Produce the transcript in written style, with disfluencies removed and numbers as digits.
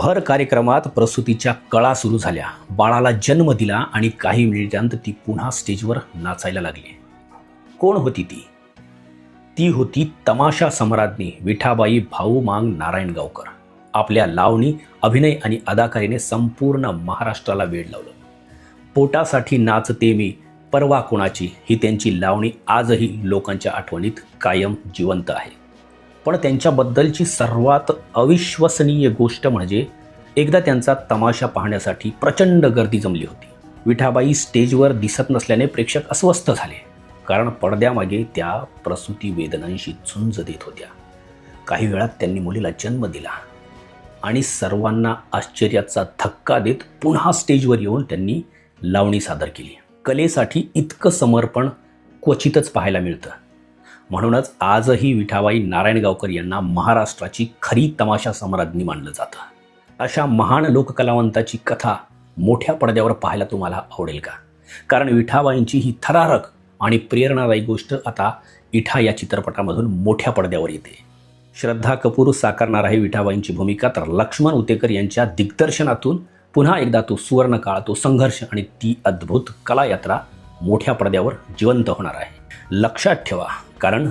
भर कार्यक्रमात प्रसूतीच्या कळा सुरू झाल्या. बाळाला जन्म दिला आणि काही मिनिटांत ती पुन्हा स्टेजवर नाचायला लागली. कोण होती ती? ती होती तमाशा सम्राज्ञी विठाबाई भाऊ मांग नारायणगावकर. आपल्या लावणी, अभिनय आणि अदाकारीने संपूर्ण महाराष्ट्राला वेड लावलं. पोटासाठी नाचते मी, परवा कोणाची, ही त्यांची लावणी आजही लोकांच्या आठवणीत कायम जिवंत आहे. पण त्यांच्याबद्दलची सर्वात अविश्वसनीय गोष्ट म्हणजे एकदा त्यांचा तमाशा पाहण्यासाठी प्रचंड गर्दी जमली होती. विठाबाई स्टेजवर दिसत नसल्याने प्रेक्षक अस्वस्थ झाले, कारण पडद्यामागे त्या प्रसूती वेदनांशी झुंज देत होत्या. काही वेळात त्यांनी मुलीला जन्म दिला आणि सर्वांना आश्चर्याचा धक्का देत पुन्हा स्टेजवर येऊन त्यांनी लावणी सादर केली. कलेसाठी इतकं समर्पण क्वचितच पाहायला मिळतं. म्हणूनच आजही विठाबाई नारायणगावकर यांना महाराष्ट्राची खरी तमाशा सम्राज्ञी मानलं जातं. अशा महान लोककलावंताची कथा मोठ्या पडद्यावर पाहायला तुम्हाला आवडेल का? कारण विठाबाईंची ही थरारक आणि प्रेरणादायी गोष्ट आता इठा या चित्रपटामधून मोठ्या पडद्यावर येते. श्रद्धा कपूर साकारणार आहे विठाबाईंची भूमिका, तर लक्ष्मण उतेकर यांच्या दिग्दर्शनातून पुन्हा एकदा तो सुवर्णकाळ, तो संघर्ष आणि ती अद्भुत कलायात्रा मोठ्या पडद्यावर जिवंत होणार आहे. लक्षात ठेवा, कारण